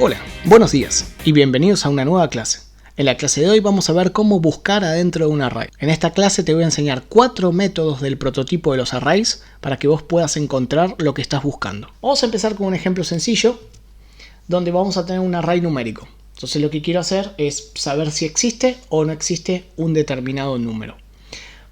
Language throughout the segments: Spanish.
Hola, buenos días y bienvenidos a una nueva clase. En la clase de hoy vamos a ver cómo buscar adentro de un array. En esta clase te voy a enseñar 4 métodos del prototipo de los arrays para que vos puedas encontrar lo que estás buscando. Vamos a empezar con un ejemplo sencillo donde vamos a tener un array numérico. Entonces lo que quiero hacer es saber si existe o no existe un determinado número.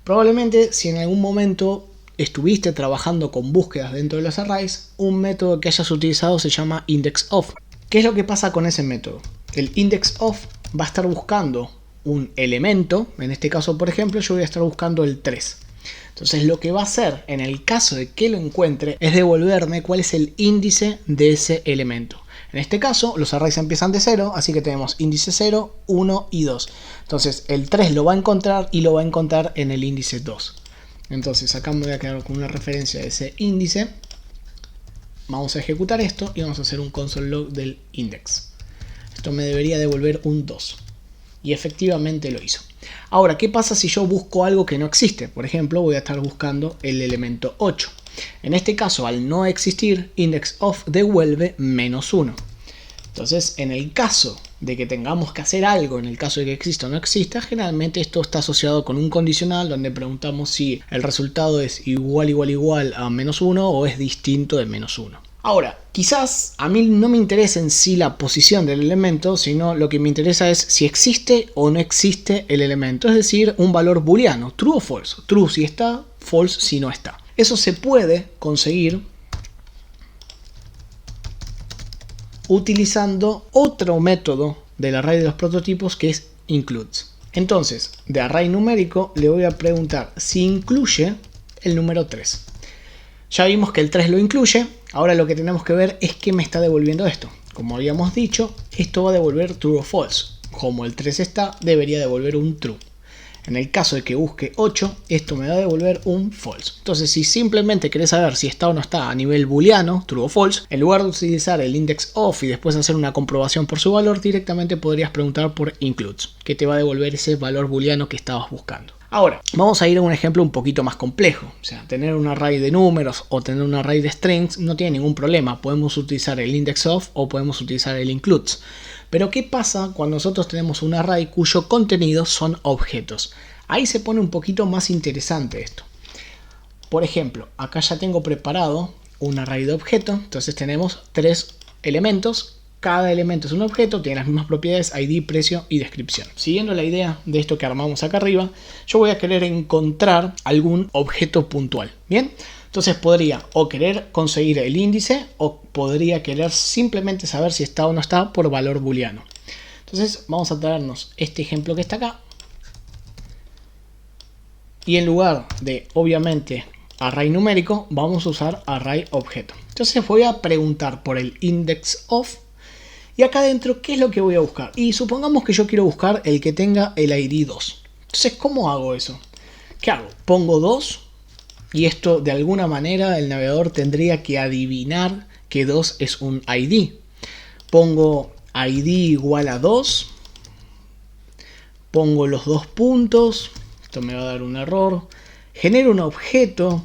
Probablemente si en algún momento estuviste trabajando con búsquedas dentro de los arrays, un método que hayas utilizado se llama indexOf. ¿Qué es lo que pasa con ese método? El indexOf va a estar buscando un elemento, en este caso por ejemplo yo voy a estar buscando el 3. Entonces lo que va a hacer en el caso de que lo encuentre es devolverme cuál es el índice de ese elemento. En este caso los arrays empiezan de 0, así que tenemos índice 0, 1 y 2. Entonces el 3 lo va a encontrar y lo va a encontrar en el índice 2. Entonces acá me voy a quedar con una referencia de ese índice. Vamos a ejecutar esto y vamos a hacer un console log del index. Esto me debería devolver un 2. Y efectivamente lo hizo. Ahora, ¿qué pasa si yo busco algo que no existe? Por ejemplo, voy a estar buscando el elemento 8. En este caso, al no existir, indexOf devuelve -1. Entonces, en el caso de que tengamos que hacer algo, en el caso de que exista o no exista, generalmente esto está asociado con un condicional donde preguntamos si el resultado es igual a -1 o es distinto de -1. Ahora, quizás a mí no me interesa en sí la posición del elemento, sino lo que me interesa es si existe o no existe el elemento, es decir, un valor booleano, true o false, true si está, false si no está. Eso se puede conseguir utilizando otro método del array de los prototipos que es includes. Entonces, de array numérico le voy a preguntar si incluye el número 3. Ya vimos que el 3 lo incluye, ahora lo que tenemos que ver es qué me está devolviendo esto. Como habíamos dicho, esto va a devolver true o false. Como el 3 está, debería devolver un true. En el caso de que busque 8, esto me va a devolver un false. Entonces, si simplemente querés saber si está o no está a nivel booleano, true o false, en lugar de utilizar el indexOf y después hacer una comprobación por su valor, directamente podrías preguntar por includes, que te va a devolver ese valor booleano que estabas buscando. Ahora, vamos a ir a un ejemplo un poquito más complejo. O sea, tener un array de números o tener un array de strings no tiene ningún problema. Podemos utilizar el indexOf o podemos utilizar el includes. Pero ¿qué pasa cuando nosotros tenemos un array cuyo contenido son objetos? Ahí se pone un poquito más interesante esto. Por ejemplo, acá ya tengo preparado un array de objetos. Entonces tenemos 3 elementos. Cada elemento es un objeto, tiene las mismas propiedades, ID, precio y descripción. Siguiendo la idea de esto que armamos acá arriba, yo voy a querer encontrar algún objeto puntual. ¿Bien? Entonces podría o querer conseguir el índice o podría querer simplemente saber si está o no está por valor booleano. Entonces vamos a traernos este ejemplo que está acá. Y en lugar de, obviamente, array numérico, vamos a usar array objeto. Entonces voy a preguntar por el indexOf. Y acá adentro, ¿qué es lo que voy a buscar? Y supongamos que yo quiero buscar el que tenga el ID 2. Entonces, ¿cómo hago eso? ¿Qué hago? Pongo 2 y esto de alguna manera el navegador tendría que adivinar que 2 es un ID. Pongo ID igual a 2. Pongo los 2 puntos. Esto me va a dar un error. Genero un objeto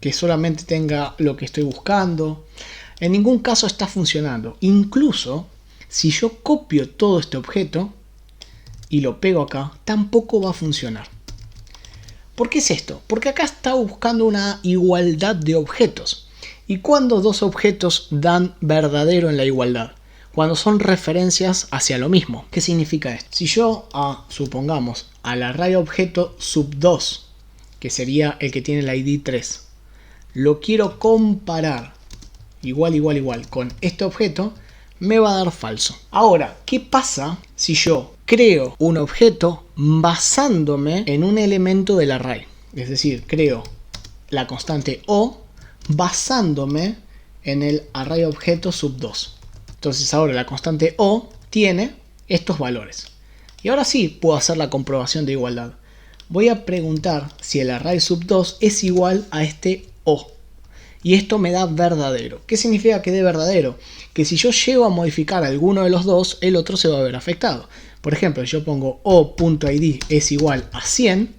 que solamente tenga lo que estoy buscando. En ningún caso está funcionando. Incluso si yo copio todo este objeto y lo pego acá, tampoco va a funcionar. ¿Por qué es esto? Porque acá está buscando una igualdad de objetos. ¿Y cuándo dos objetos dan verdadero en la igualdad? Cuando son referencias hacia lo mismo. ¿Qué significa esto? Si yo, supongamos, al array objeto sub2, que sería el que tiene el ID 3, lo quiero comparar igual con este objeto, me va a dar falso. Ahora, ¿qué pasa si yo creo un objeto basándome en un elemento del array? Es decir, creo la constante O basándome en el array objeto sub2. Entonces ahora la constante O tiene estos valores. Y ahora sí puedo hacer la comprobación de igualdad. Voy a preguntar si el array sub2 es igual a este O. Y esto me da verdadero. ¿Qué significa que dé verdadero? Que si yo llego a modificar alguno de los dos, el otro se va a ver afectado. Por ejemplo, yo pongo o.id es igual a 100.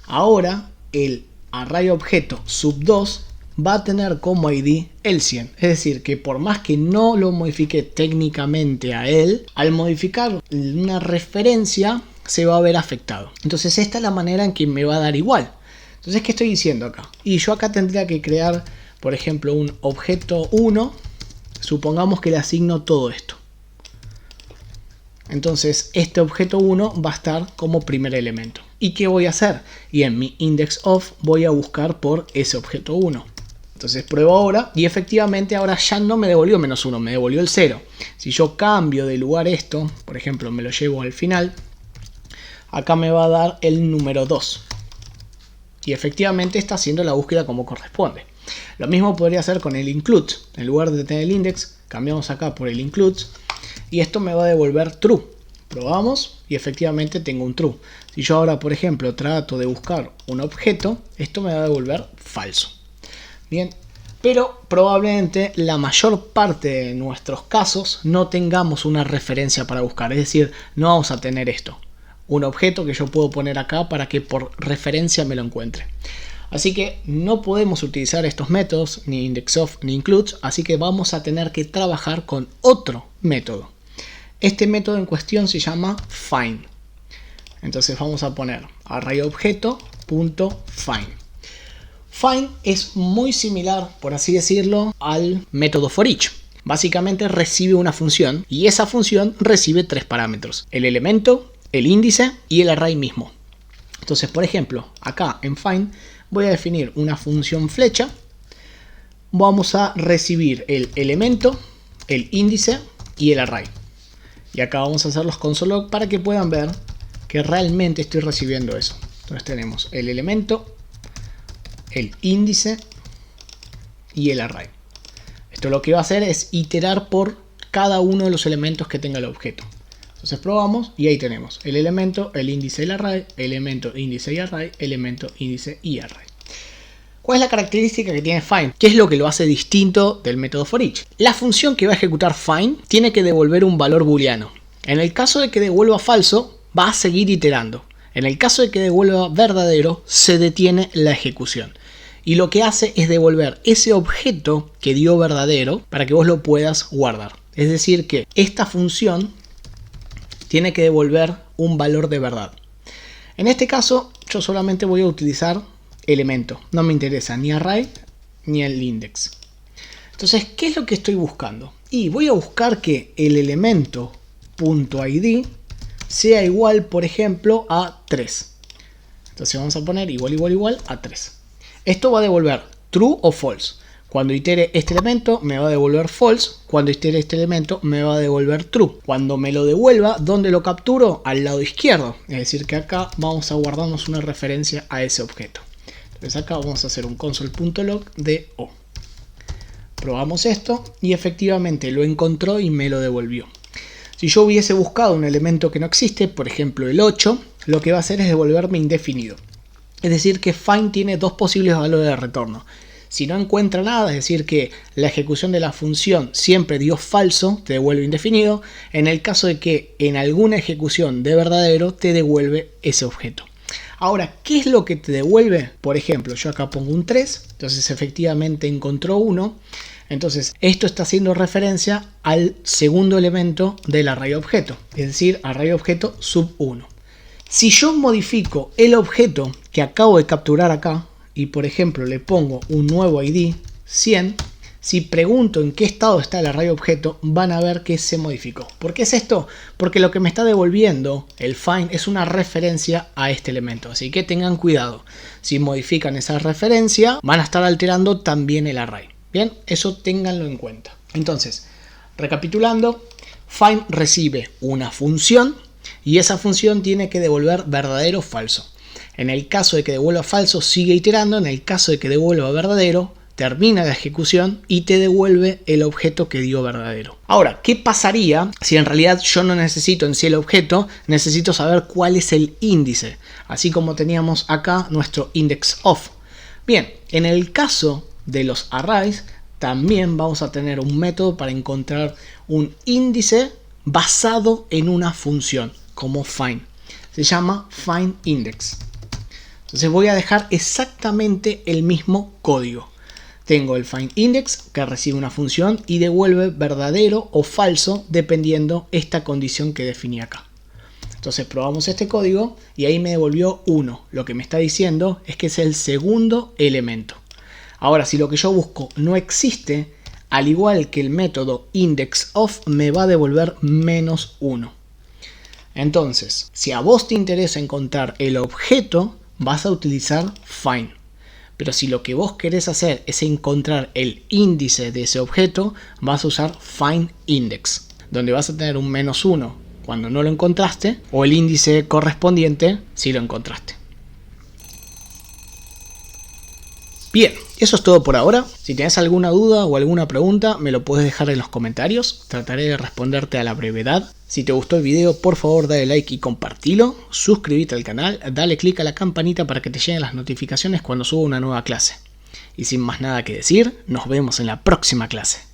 Ahora el array objeto sub2 va a tener como ID el 100. Es decir, que por más que no lo modifique técnicamente a él, al modificar una referencia se va a ver afectado. Entonces esta es la manera en que me va a dar igual. Entonces, ¿qué estoy diciendo acá? Y yo acá tendría que crear, por ejemplo, un objeto 1. Supongamos que le asigno todo esto. Entonces, este objeto 1 va a estar como primer elemento. ¿Y qué voy a hacer? Y en mi index of voy a buscar por ese objeto 1. Entonces pruebo ahora y efectivamente ahora ya no me devolvió -1, me devolvió el 0. Si yo cambio de lugar esto, por ejemplo, me lo llevo al final, acá me va a dar el número 2. Y efectivamente está haciendo la búsqueda como corresponde. Lo mismo podría hacer con el include. En lugar de tener el index, cambiamos acá por el include. Y esto me va a devolver true. Probamos y efectivamente tengo un true. Si yo ahora, por ejemplo, trato de buscar un objeto, esto me va a devolver falso. Bien, pero probablemente la mayor parte de nuestros casos no tengamos una referencia para buscar. Es decir, no vamos a tener esto. Un objeto que yo puedo poner acá para que por referencia me lo encuentre. Así que no podemos utilizar estos métodos, ni indexOf ni include, así que vamos a tener que trabajar con otro método. Este método en cuestión se llama find. Entonces vamos a poner arrayObjeto.find. Find es muy similar, por así decirlo, al método forEach. Básicamente recibe una función y esa función recibe 3 parámetros: el elemento, el índice y el array mismo. Entonces, por ejemplo, acá en find voy a definir una función flecha. Vamos a recibir el elemento, el índice y el array. Y acá vamos a hacer los console log para que puedan ver que realmente estoy recibiendo eso. Entonces tenemos el elemento, el índice y el array. Esto lo que va a hacer es iterar por cada uno de los elementos que tenga el objeto. Entonces probamos y ahí tenemos el elemento, el índice y el array, elemento, índice y array, elemento, índice y array. ¿Cuál es la característica que tiene find? ¿Qué es lo que lo hace distinto del método forEach? La función que va a ejecutar find tiene que devolver un valor booleano. En el caso de que devuelva falso, va a seguir iterando. En el caso de que devuelva verdadero, se detiene la ejecución. Y lo que hace es devolver ese objeto que dio verdadero para que vos lo puedas guardar. Es decir que esta función tiene que devolver un valor de verdad. En este caso, yo solamente voy a utilizar elemento. No me interesa ni array ni el index. Entonces, ¿qué es lo que estoy buscando? Y voy a buscar que el elemento.id sea igual, por ejemplo, a 3. Entonces vamos a poner igual a 3. Esto va a devolver true o false. Cuando itere este elemento me va a devolver false. Cuando itere este elemento me va a devolver true. Cuando me lo devuelva, ¿dónde lo capturo? Al lado izquierdo. Es decir que acá vamos a guardarnos una referencia a ese objeto. Entonces acá vamos a hacer un console.log de O. Probamos esto y efectivamente lo encontró y me lo devolvió. Si yo hubiese buscado un elemento que no existe, por ejemplo el 8, lo que va a hacer es devolverme indefinido. Es decir que find tiene dos posibles valores de retorno. Si no encuentra nada, es decir que la ejecución de la función siempre dio falso, te devuelve indefinido. En el caso de que en alguna ejecución de verdadero, te devuelve ese objeto. Ahora, ¿qué es lo que te devuelve? Por ejemplo, yo acá pongo un 3, entonces efectivamente encontró 1. Entonces, esto está haciendo referencia al segundo elemento del array objeto, es decir, array objeto sub 1. Si yo modifico el objeto que acabo de capturar acá, y por ejemplo le pongo un nuevo ID 100, si pregunto en qué estado está el array objeto, van a ver que se modificó. ¿Por qué es esto? Porque lo que me está devolviendo el find es una referencia a este elemento, así que tengan cuidado. Si modifican esa referencia, van a estar alterando también el array. Bien, eso ténganlo en cuenta. Entonces, recapitulando, find recibe una función y esa función tiene que devolver verdadero o falso. En el caso de que devuelva falso, sigue iterando. En el caso de que devuelva verdadero, termina la ejecución y te devuelve el objeto que dio verdadero. Ahora, ¿qué pasaría si en realidad yo no necesito en sí el objeto? Necesito saber cuál es el índice, así como teníamos acá nuestro index of. Bien, en el caso de los arrays, también vamos a tener un método para encontrar un índice basado en una función, como find. Se llama findIndex. Entonces voy a dejar exactamente el mismo código. Tengo el findIndex que recibe una función y devuelve verdadero o falso dependiendo esta condición que definí acá. Entonces probamos este código y ahí me devolvió 1. Lo que me está diciendo es que es el segundo elemento. Ahora, si lo que yo busco no existe, al igual que el método indexOf me va a devolver -1. Entonces, si a vos te interesa encontrar el objeto, vas a utilizar find. Pero si lo que vos querés hacer es encontrar el índice de ese objeto, vas a usar findIndex, donde vas a tener un -1 cuando no lo encontraste o el índice correspondiente si lo encontraste. Bien, eso es todo por ahora. Si tienes alguna duda o alguna pregunta, me lo puedes dejar en los comentarios. Trataré de responderte a la brevedad. Si te gustó el video, por favor dale like y compartilo. Suscríbete al canal, dale click a la campanita para que te lleguen las notificaciones cuando suba una nueva clase. Y sin más nada que decir, nos vemos en la próxima clase.